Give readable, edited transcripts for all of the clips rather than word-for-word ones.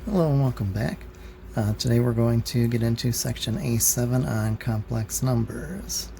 Hello and welcome back. Today we're going to get into section A7 on complex numbers.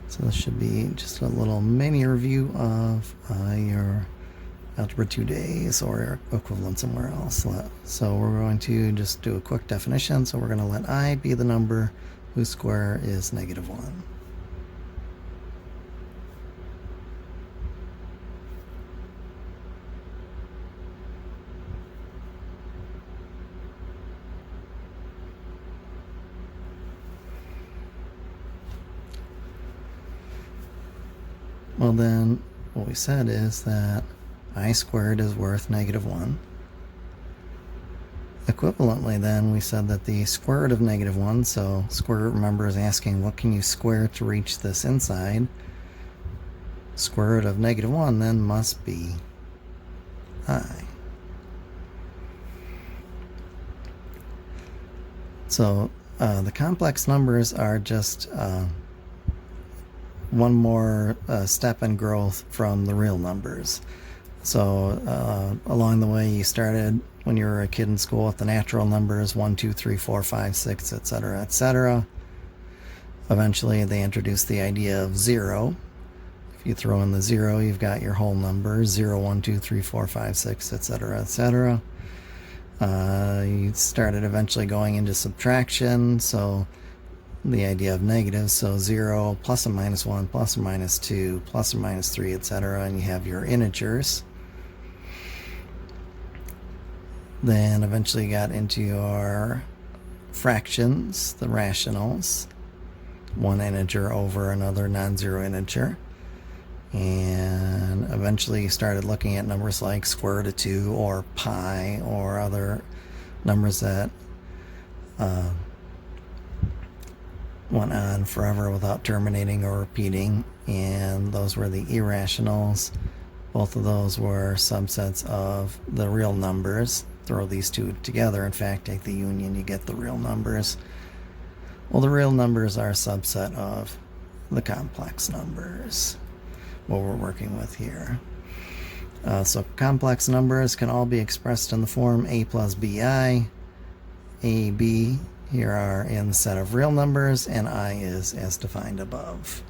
So this should be just a little mini review of your Algebra 2 days or your equivalent somewhere else. So we're going to just do a quick definition. So we're going to let I be the number whose square is -1. Well then, what we said is that I squared is worth -1. Equivalently then, we said that the square root of -1, so square root, remember, is asking what can you square to reach this inside. Square root of -1 then must be I. So the complex numbers are just one more step in growth from the real numbers. So along the way, you started when you were a kid in school with the natural numbers 1, 2, 3, 4, 5, 6, etc., etc. Eventually, they introduced the idea of 0. If you throw in the 0, you've got your whole number 0, 1, 2, 3, 4, 5, 6, etc., etc. You started eventually going into subtraction, so the idea of negatives, so 0, plus or minus 1, plus or minus 2, plus or minus 3, etc., and you have your integers. Then eventually you got into your fractions, the rationals, one integer over another non-zero integer. And eventually you started looking at numbers like square root of 2 or pi or other numbers that went on forever without terminating or repeating, and those were the irrationals. Both of those were subsets of the real numbers. Throw these two together, in fact, take the union, you get the real numbers. Well, the real numbers are a subset of the complex numbers, what we're working with here. So complex numbers can all be expressed in the form a plus bi. A, b here are in the set of real numbers, and I is as defined above.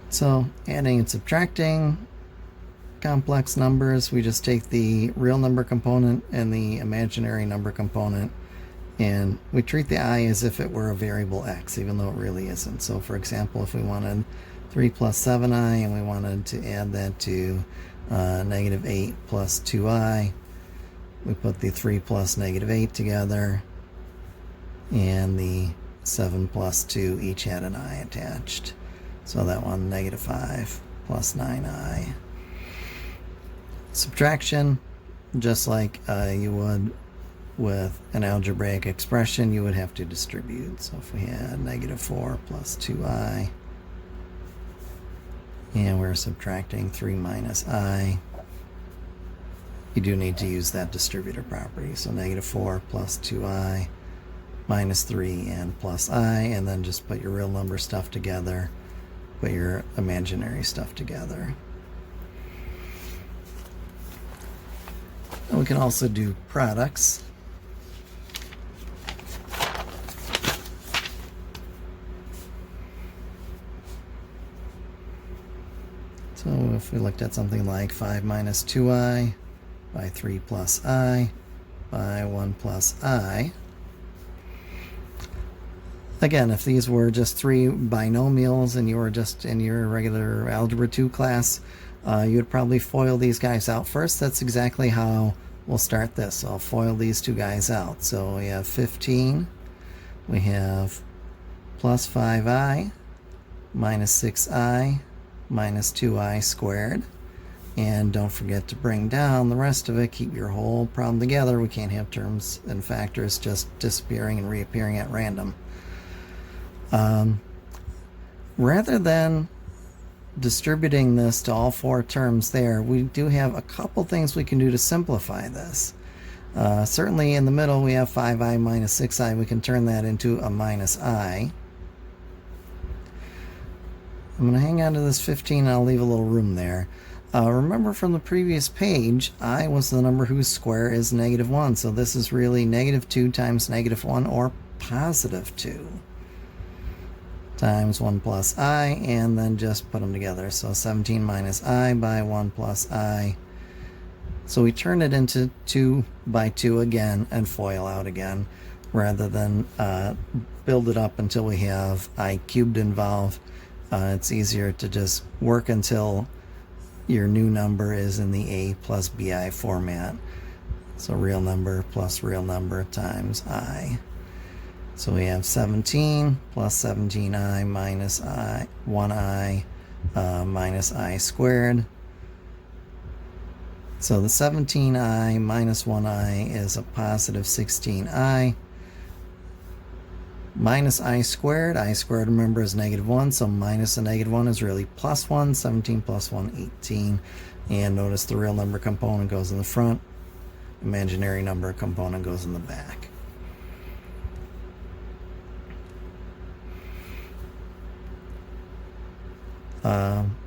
So adding and subtracting complex numbers, we just take the real number component and the imaginary number component, and we treat the I as if it were a variable x, even though it really isn't. So for example, if we wanted 3 plus 7i and we wanted to add that to -8 plus 2i, we put the 3 plus -8 together, and the 7 plus 2 each had an I attached. So that one, -5 plus 9i. Subtraction, just like you would with an algebraic expression, you would have to distribute. So if we had -4 plus 2i, and we're subtracting 3 minus I, you do need to use that distributor property. So -4 plus 2i minus 3 and plus I, and then just put your real number stuff together, put your imaginary stuff together. And we can also do products. So if we looked at something like 5 minus 2i by 3 plus I by 1 plus I. Again, if these were just three binomials and you were just in your regular Algebra 2 class, you would probably FOIL these guys out first. That's exactly how we'll start this. So I'll FOIL these two guys out. So we have 15, we have plus 5i minus 6i minus 2i squared. And don't forget to bring down the rest of it. Keep your whole problem together. We can't have terms and factors just disappearing and reappearing at random. Rather than distributing this to all four terms there, we do have a couple things we can do to simplify this. Certainly in the middle we have 5i minus 6i. We can turn that into a minus I. I'm going to hang on to this 15 and I'll leave a little room there. Remember from the previous page, I was the number whose square is negative 1. So this is really negative 2 times negative 1, or positive 2 times 1 plus I, and then just put them together. So 17 minus I by 1 plus I. So we turn it into 2 by 2 again and FOIL out again, rather than build it up until we have I cubed involved. It's easier to just work until your new number is in the A plus BI format. So real number plus real number times I. So we have 17 plus 17i minus 1i minus I squared. So the 17i minus 1i is a positive 16i. Minus I squared remember is negative 1, so minus a negative 1 is really plus 1. 17 plus 1, 18. And notice the real number component goes in the front, imaginary number component goes in the back.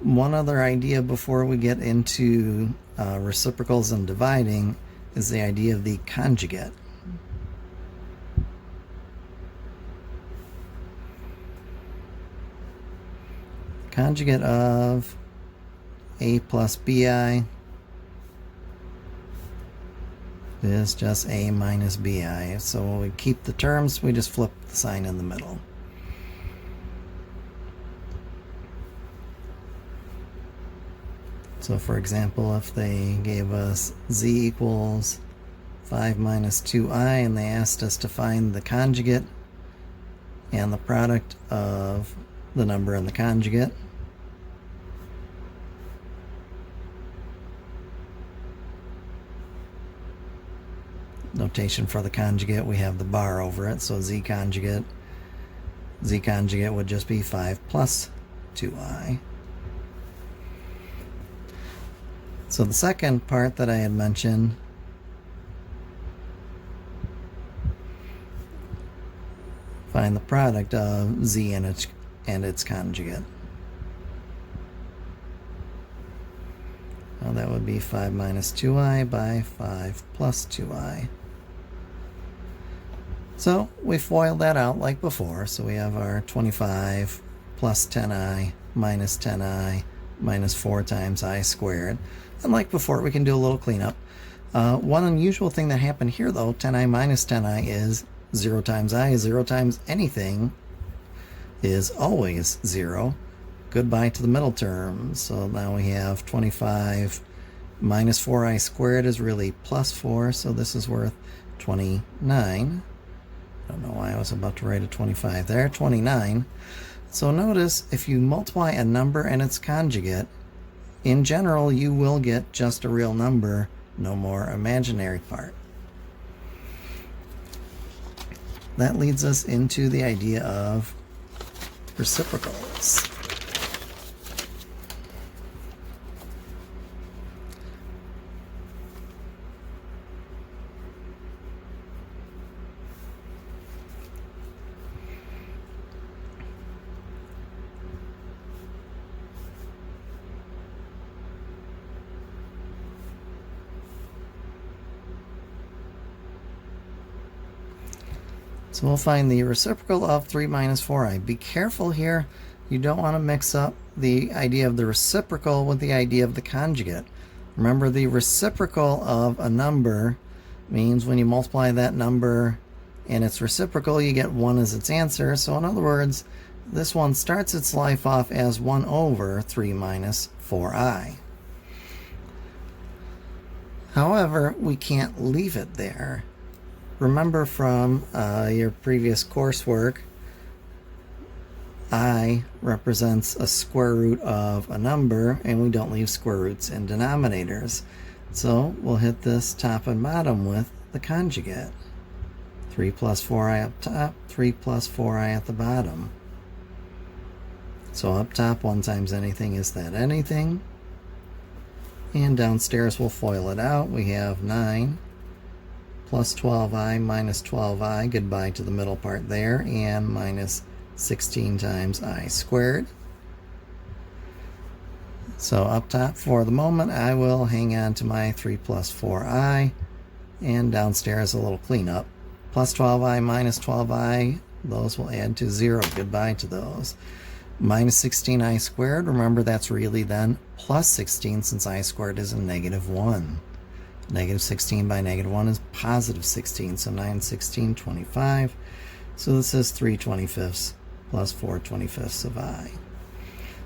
One other idea before we get into reciprocals and dividing is the idea of the conjugate. Conjugate of A plus BI is just A minus BI. So when we keep the terms, we just flip the sign in the middle. So for example, if they gave us z equals 5 minus 2i and they asked us to find the conjugate and the product of the number and the conjugate, notation for the conjugate, we have the bar over it, so z conjugate would just be 5 plus 2i. So the second part that I had mentioned, find the product of z and its conjugate. Well, that would be 5 minus 2i by 5 plus 2i. So we FOIL that out like before. So we have our 25 plus 10i minus 10i minus 4 times I squared. And like before, we can do a little cleanup. One unusual thing that happened here, though, 10i minus 10i is 0 times I is 0 times anything is always 0. Goodbye to the middle term. So now we have 25 minus 4i squared is really plus 4, so this is worth 29. I don't know why I was about to write a 25 there. 29. So notice, if you multiply a number and its conjugate, in general, you will get just a real number, no more imaginary part. That leads us into the idea of reciprocals. So we'll find the reciprocal of 3 minus 4i. Be careful here. You don't want to mix up the idea of the reciprocal with the idea of the conjugate. Remember, the reciprocal of a number means when you multiply that number and its reciprocal, you get 1 as its answer. So in other words, this one starts its life off as 1 over 3 minus 4i. However, we can't leave it there. Remember from your previous coursework, I represents a square root of a number, and we don't leave square roots in denominators. So we'll hit this top and bottom with the conjugate. 3 plus 4i up top, 3 plus 4i at the bottom. So up top, 1 times anything is that anything. And downstairs we'll FOIL it out. We have 9 plus 12i minus 12i, goodbye to the middle part there, and minus 16 times I squared. So up top for the moment, I will hang on to my 3 plus 4i, and downstairs a little cleanup. Plus 12i minus 12i, those will add to 0. Goodbye to those. Minus 16i squared, remember that's really then plus 16 since I squared is a negative 1. Negative 16 by negative 1 is positive 16, so 9 16, 25. So this is 3 25ths plus 4 25ths of I.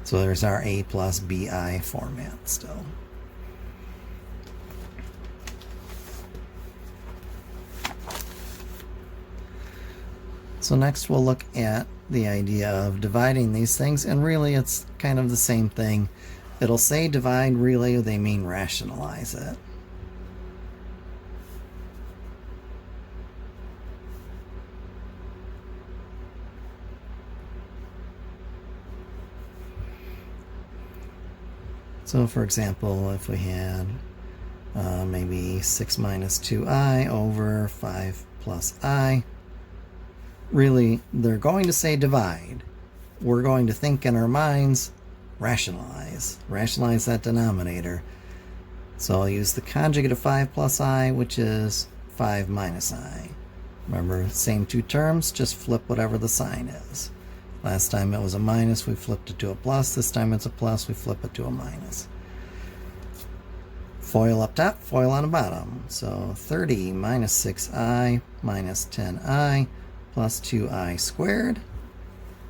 So there's our A plus BI format still. So next we'll look at the idea of dividing these things, and really it's kind of the same thing. It'll say divide, really they mean rationalize it. So for example, if we had maybe 6 minus 2i over 5 plus I, really they're going to say divide. We're going to think in our minds, rationalize that denominator. So I'll use the conjugate of 5 plus I, which is 5 minus I. Remember, same two terms, just flip whatever the sign is. Last time it was a minus, we flipped it to a plus. This time it's a plus, we flip it to a minus. FOIL up top, FOIL on the bottom. So 30 minus 6i minus 10i plus 2i squared.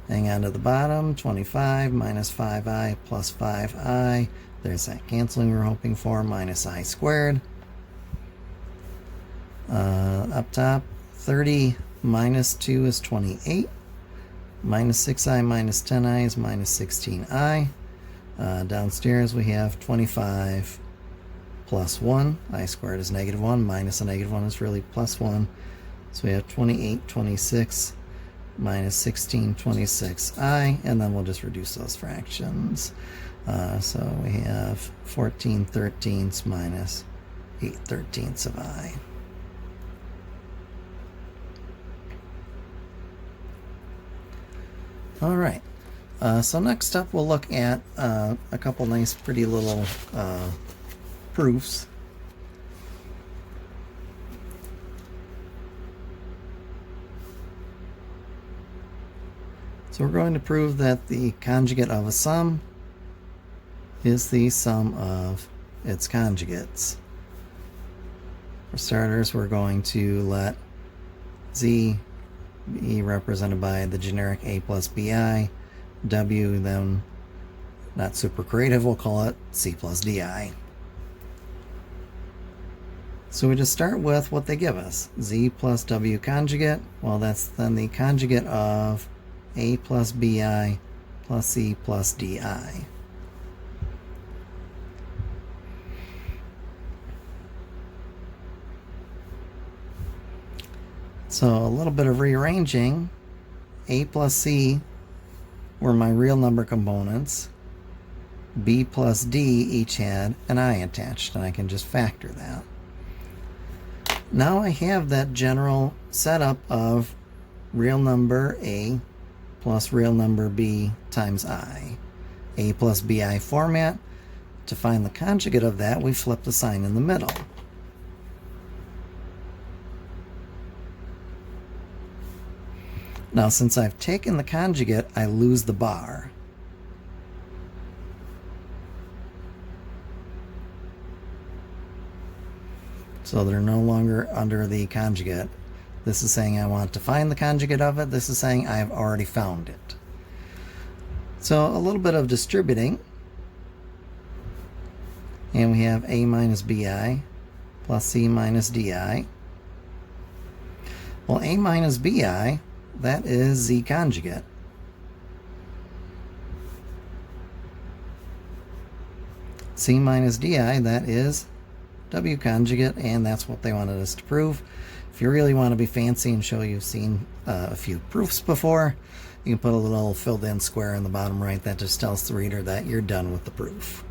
Hang on to the bottom, 25 minus 5i plus 5i. There's that canceling we were hoping for, minus I squared. Up top, 30 minus 2 is 28. Minus 6i minus 10i is minus 16i. Downstairs we have 25 plus 1. I squared is negative 1. Minus a negative 1 is really plus 1. So we have 28, 26 minus 16, 26i. And then we'll just reduce those fractions. So we have 14 thirteenths minus 8 thirteenths of I. All right, so next up we'll look at a couple nice pretty little proofs. So we're going to prove that the conjugate of a sum is the sum of its conjugates. For starters, we're going to let Z be represented by the generic A plus BI, W, then, not super creative, we'll call it C plus DI. So we just start with what they give us. Z plus W conjugate, well that's then the conjugate of A plus BI plus C plus DI. So a little bit of rearranging. A plus C were my real number components. B plus D each had an I attached, and I can just factor that. Now I have that general setup of real number A plus real number B times I. A plus BI format. To find the conjugate of that, we flip the sign in the middle. Now, since I've taken the conjugate, I lose the bar. So they're no longer under the conjugate. This is saying I want to find the conjugate of it. This is saying I've already found it. So a little bit of distributing. And we have A minus BI plus C minus DI. Well, A minus BI, that is Z conjugate. C minus DI, that is W conjugate, and that's what they wanted us to prove. If you really want to be fancy and show you've seen a few proofs before, you can put a little filled in square in the bottom right. That just tells the reader that you're done with the proof.